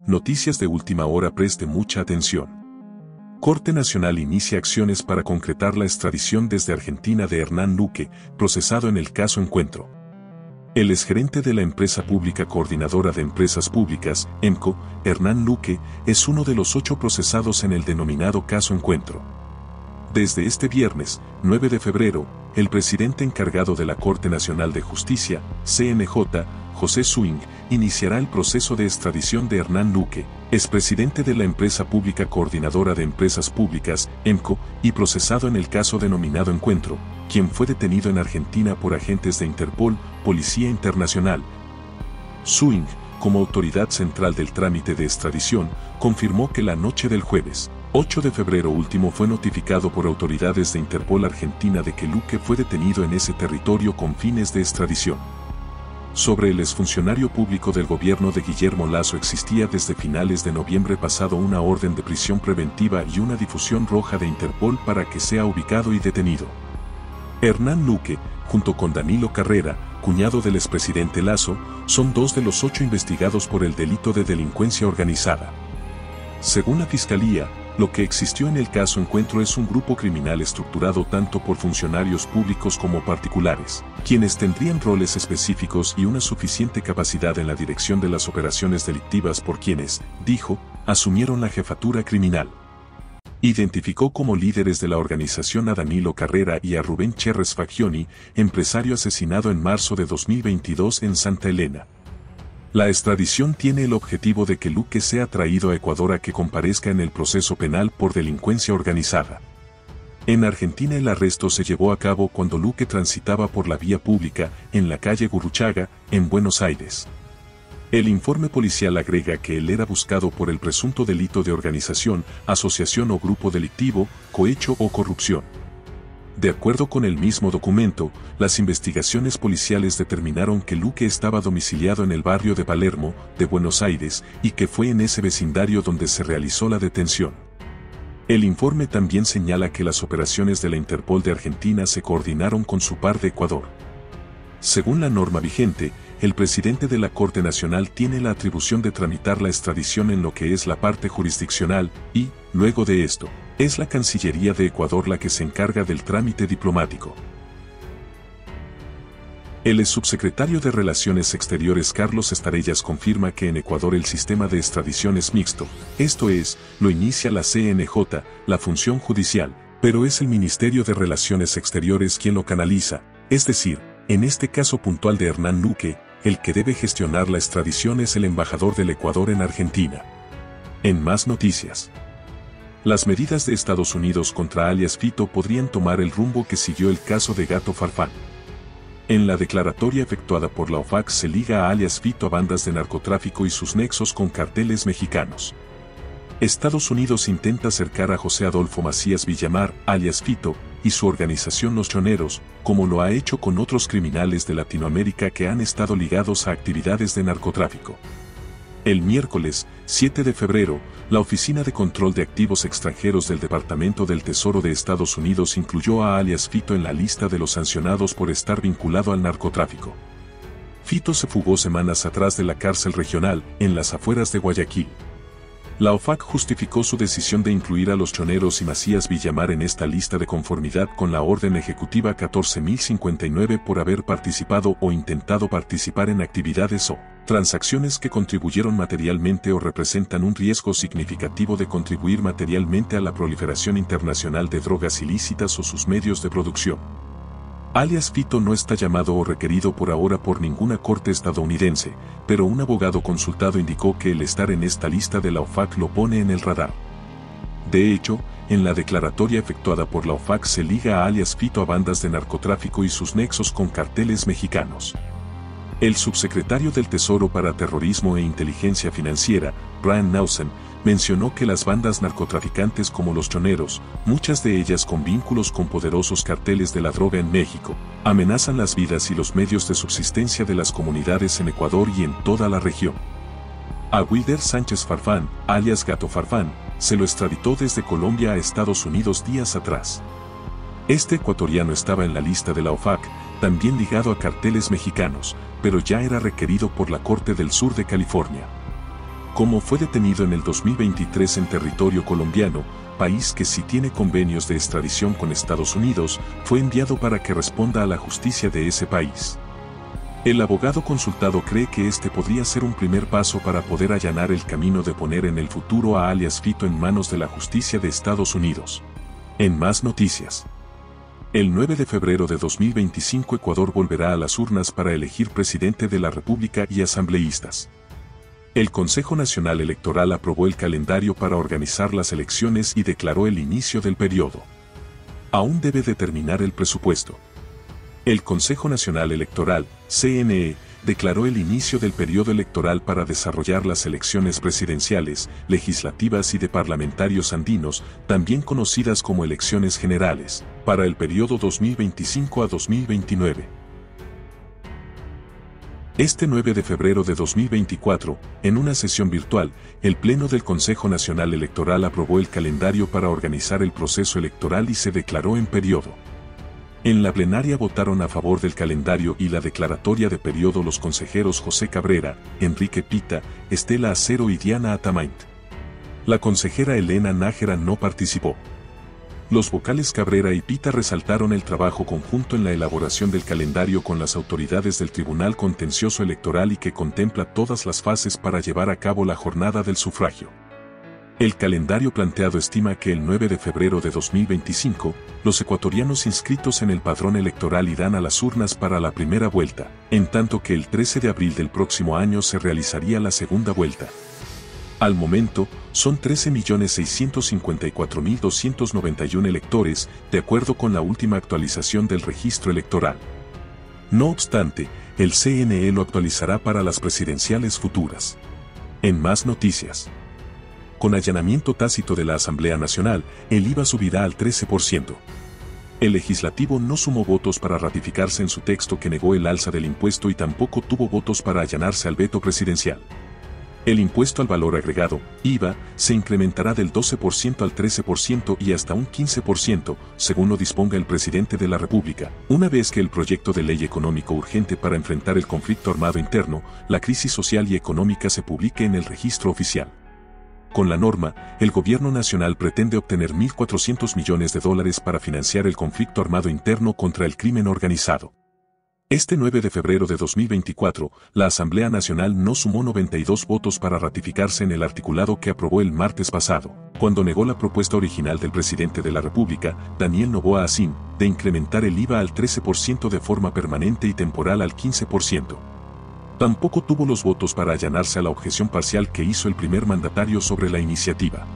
Noticias de última hora, preste mucha atención. Corte Nacional inicia acciones para concretar la extradición desde Argentina de Hernán Luque, procesado en el caso Encuentro. El exgerente de la empresa pública Coordinadora de Empresas Públicas, EMCO, Hernán Luque, es uno de los 8 procesados en el denominado caso Encuentro. Desde este viernes, 9 de febrero, el presidente encargado de la Corte Nacional de Justicia, CNJ, José Swing, iniciará el proceso de extradición de Hernán Luque, expresidente de la empresa pública Coordinadora de Empresas Públicas, EMCO, y procesado en el caso denominado Encuentro, quien fue detenido en Argentina por agentes de Interpol, Policía Internacional. Swing, como autoridad central del trámite de extradición, confirmó que la noche del jueves, 8 de febrero último, fue notificado por autoridades de Interpol Argentina de que Luque fue detenido en ese territorio con fines de extradición. Sobre el exfuncionario público del gobierno de Guillermo Lasso existía desde finales de noviembre pasado una orden de prisión preventiva y una difusión roja de Interpol para que sea ubicado y detenido. Hernán Luque, junto con Danilo Carrera, cuñado del expresidente Lasso, son 2 de los 8 investigados por el delito de delincuencia organizada. Según la Fiscalía, lo que existió en el caso Encuentro es un grupo criminal estructurado tanto por funcionarios públicos como particulares, quienes tendrían roles específicos y una suficiente capacidad en la dirección de las operaciones delictivas por quienes, dijo, asumieron la jefatura criminal. Identificó como líderes de la organización a Danilo Carrera y a Rubén Cherres Fagioni, empresario asesinado en marzo de 2022 en Santa Elena. La extradición tiene el objetivo de que Luque sea traído a Ecuador a que comparezca en el proceso penal por delincuencia organizada. En Argentina el arresto se llevó a cabo cuando Luque transitaba por la vía pública, en la calle Gurruchaga, en Buenos Aires. El informe policial agrega que él era buscado por el presunto delito de organización, asociación o grupo delictivo, cohecho o corrupción. De acuerdo con el mismo documento, las investigaciones policiales determinaron que Luque estaba domiciliado en el barrio de Palermo, de Buenos Aires, y que fue en ese vecindario donde se realizó la detención. El informe también señala que las operaciones de la Interpol de Argentina se coordinaron con su par de Ecuador. Según la norma vigente, el presidente de la Corte Nacional tiene la atribución de tramitar la extradición en lo que es la parte jurisdiccional y, luego de esto, es la Cancillería de Ecuador la que se encarga del trámite diplomático. El exsubsecretario de Relaciones Exteriores Carlos Estarellas confirma que en Ecuador el sistema de extradición es mixto, esto es, lo inicia la CNJ, la función judicial, pero es el Ministerio de Relaciones Exteriores quien lo canaliza, es decir, en este caso puntual de Hernán Luque, el que debe gestionar la extradición es el embajador del Ecuador en Argentina. En más noticias. Las medidas de Estados Unidos contra alias Fito podrían tomar el rumbo que siguió el caso de Gato Farfán. En la declaratoria efectuada por la OFAC se liga a alias Fito a bandas de narcotráfico y sus nexos con carteles mexicanos. Estados Unidos intenta acercar a José Adolfo Macías Villamar, alias Fito, y su organización Los Choneros, como lo ha hecho con otros criminales de Latinoamérica que han estado ligados a actividades de narcotráfico. El miércoles, 7 de febrero, la Oficina de Control de Activos Extranjeros del Departamento del Tesoro de Estados Unidos incluyó a alias Fito en la lista de los sancionados por estar vinculado al narcotráfico. Fito se fugó semanas atrás de la cárcel regional, en las afueras de Guayaquil. La OFAC justificó su decisión de incluir a Los Choneros y Macías Villamar en esta lista de conformidad con la Orden Ejecutiva 14.059 por haber participado o intentado participar en actividades o transacciones que contribuyeron materialmente o representan un riesgo significativo de contribuir materialmente a la proliferación internacional de drogas ilícitas o sus medios de producción. Alias Fito no está llamado o requerido por ahora por ninguna corte estadounidense, pero un abogado consultado indicó que el estar en esta lista de la OFAC lo pone en el radar. De hecho, en la declaratoria efectuada por la OFAC se liga a alias Fito a bandas de narcotráfico y sus nexos con carteles mexicanos. El subsecretario del Tesoro para Terrorismo e Inteligencia Financiera, Brian Nausen, mencionó que las bandas narcotraficantes como Los Choneros, muchas de ellas con vínculos con poderosos carteles de la droga en México, amenazan las vidas y los medios de subsistencia de las comunidades en Ecuador y en toda la región. A Wilder Sánchez Farfán, alias Gato Farfán, se lo extraditó desde Colombia a Estados Unidos días atrás. Este ecuatoriano estaba en la lista de la OFAC, también ligado a carteles mexicanos, pero ya era requerido por la Corte del Sur de California. como fue detenido en el 2023 en territorio colombiano, país que sí tiene convenios de extradición con Estados Unidos, fue enviado para que responda a la justicia de ese país. El abogado consultado cree que este podría ser un primer paso para poder allanar el camino de poner en el futuro a alias Fito en manos de la justicia de Estados Unidos. En más noticias. El 9 de febrero de 2025 Ecuador volverá a las urnas para elegir presidente de la República y asambleístas. El Consejo Nacional Electoral aprobó el calendario para organizar las elecciones y declaró el inicio del periodo. Aún debe determinar el presupuesto. El Consejo Nacional Electoral, CNE, declaró el inicio del periodo electoral para desarrollar las elecciones presidenciales, legislativas y de parlamentarios andinos, también conocidas como elecciones generales, para el periodo 2025 a 2029. Este 9 de febrero de 2024, en una sesión virtual, el Pleno del Consejo Nacional Electoral aprobó el calendario para organizar el proceso electoral y se declaró en periodo. En la plenaria votaron a favor del calendario y la declaratoria de periodo los consejeros José Cabrera, Enrique Pita, Estela Acero y Diana Atamaint. La consejera Elena Nájera no participó. Los vocales Cabrera y Pita resaltaron el trabajo conjunto en la elaboración del calendario con las autoridades del Tribunal Contencioso Electoral y que contempla todas las fases para llevar a cabo la jornada del sufragio. El calendario planteado estima que el 9 de febrero de 2025, los ecuatorianos inscritos en el padrón electoral irán a las urnas para la primera vuelta, en tanto que el 13 de abril del próximo año se realizaría la segunda vuelta. Al momento, son 13.654.291 electores, de acuerdo con la última actualización del registro electoral. No obstante, el CNE lo actualizará para las presidenciales futuras. En más noticias. Con allanamiento tácito de la Asamblea Nacional, el IVA subirá al 13%. El legislativo no sumó votos para ratificarse en su texto que negó el alza del impuesto y tampoco tuvo votos para allanarse al veto presidencial. El impuesto al valor agregado, IVA, se incrementará del 12% al 13% y hasta un 15%, según lo disponga el presidente de la República, una vez que el proyecto de ley económico urgente para enfrentar el conflicto armado interno, la crisis social y económica se publique en el registro oficial. Con la norma, el gobierno nacional pretende obtener $1.400 millones para financiar el conflicto armado interno contra el crimen organizado. Este 9 de febrero de 2024, la Asamblea Nacional no sumó 92 votos para ratificarse en el articulado que aprobó el martes pasado, cuando negó la propuesta original del presidente de la República, Daniel Noboa Asín, de incrementar el IVA al 13% de forma permanente y temporal al 15%. Tampoco tuvo los votos para allanarse a la objeción parcial que hizo el primer mandatario sobre la iniciativa.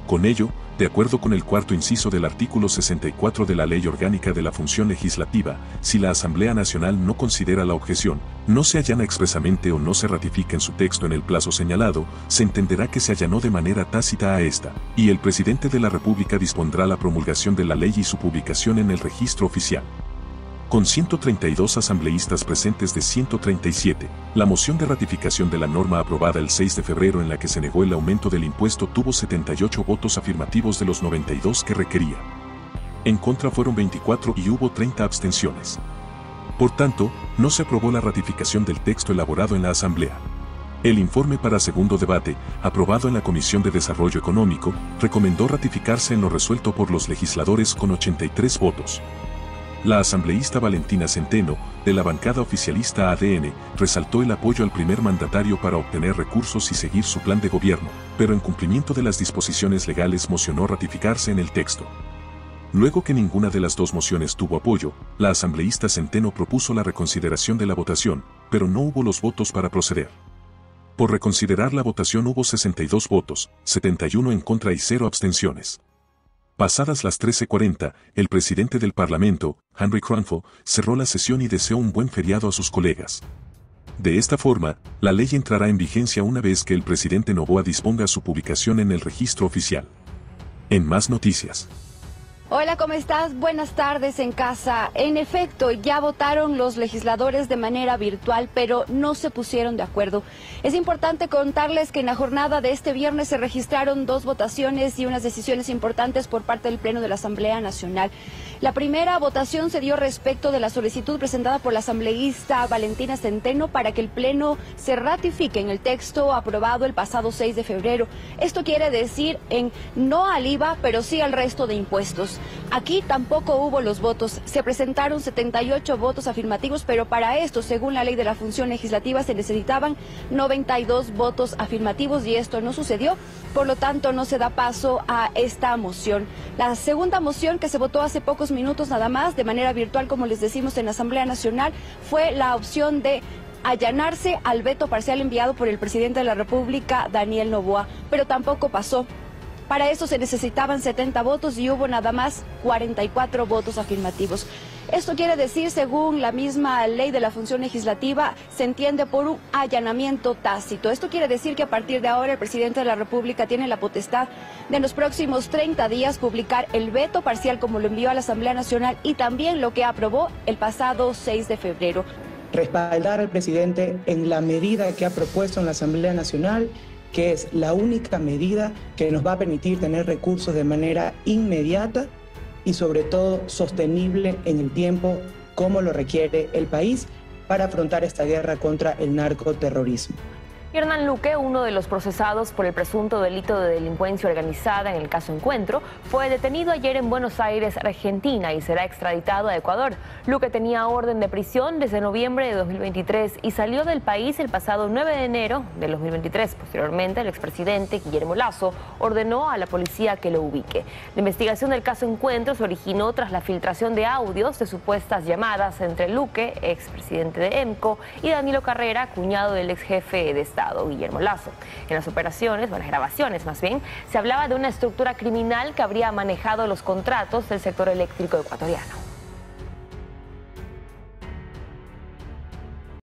Con ello, de acuerdo con el cuarto inciso del artículo 64 de la Ley Orgánica de la Función Legislativa, si la Asamblea Nacional no considera la objeción, no se allana expresamente o no se ratifica en su texto en el plazo señalado, se entenderá que se allanó de manera tácita a esta, y el presidente de la República dispondrá la promulgación de la ley y su publicación en el registro oficial. Con 132 asambleístas presentes de 137, la moción de ratificación de la norma aprobada el 6 de febrero en la que se negó el aumento del impuesto tuvo 78 votos afirmativos de los 92 que requería. En contra fueron 24 y hubo 30 abstenciones. Por tanto, no se aprobó la ratificación del texto elaborado en la Asamblea. El informe para segundo debate, aprobado en la Comisión de Desarrollo Económico, recomendó ratificarse en lo resuelto por los legisladores con 83 votos. La asambleísta Valentina Centeno, de la bancada oficialista ADN, resaltó el apoyo al primer mandatario para obtener recursos y seguir su plan de gobierno, pero en cumplimiento de las disposiciones legales mocionó ratificarse en el texto. Luego que ninguna de las dos mociones tuvo apoyo, la asambleísta Centeno propuso la reconsideración de la votación, pero no hubo los votos para proceder. Por reconsiderar la votación hubo 62 votos, 71 en contra y 0 abstenciones. Pasadas las 13:40, el presidente del Parlamento, Henry Cranfo, cerró la sesión y deseó un buen feriado a sus colegas. De esta forma, la ley entrará en vigencia una vez que el presidente Noboa disponga su publicación en el registro oficial. En más noticias. Hola, ¿cómo estás? Buenas tardes en casa. En efecto, ya votaron los legisladores de manera virtual, pero no se pusieron de acuerdo. Es importante contarles que en la jornada de este viernes se registraron 2 votaciones y unas decisiones importantes por parte del Pleno de la Asamblea Nacional. La primera votación se dio respecto de la solicitud presentada por la asambleísta Valentina Centeno para que el Pleno se ratifique en el texto aprobado el pasado 6 de febrero. Esto quiere decir en no al IVA, pero sí al resto de impuestos. Aquí tampoco hubo los votos. Se presentaron 78 votos afirmativos, pero para esto, según la ley de la función legislativa, se necesitaban 92 votos afirmativos y esto no sucedió. Por lo tanto, no se da paso a esta moción. La segunda moción, que se votó hace pocos minutos nada más, de manera virtual, como les decimos en la Asamblea Nacional, fue la opción de allanarse al veto parcial enviado por el presidente de la República, Daniel Noboa, pero tampoco pasó. Para eso se necesitaban 70 votos y hubo nada más 44 votos afirmativos. Esto quiere decir, según la misma ley de la función legislativa, se entiende por un allanamiento tácito. Esto quiere decir que a partir de ahora el presidente de la República tiene la potestad de en los próximos 30 días publicar el veto parcial como lo envió a la Asamblea Nacional y también lo que aprobó el pasado 6 de febrero. Respaldar al presidente en la medida que ha propuesto en la Asamblea Nacional, que es la única medida que nos va a permitir tener recursos de manera inmediata y sobre todo sostenible en el tiempo, como lo requiere el país para afrontar esta guerra contra el narcoterrorismo. Hernán Luque, uno de los procesados por el presunto delito de delincuencia organizada en el caso Encuentro, fue detenido ayer en Buenos Aires, Argentina, y será extraditado a Ecuador. Luque tenía orden de prisión desde noviembre de 2023 y salió del país el pasado 9 de enero del 2023. Posteriormente, el expresidente Guillermo Lasso ordenó a la policía que lo ubique. La investigación del caso Encuentro se originó tras la filtración de audios de supuestas llamadas entre Luque, expresidente de EMCO, y Danilo Carrera, cuñado del ex jefe de Estado, Guillermo Lasso. En las operaciones, o las grabaciones más bien, se hablaba de una estructura criminal que habría manejado los contratos del sector eléctrico ecuatoriano.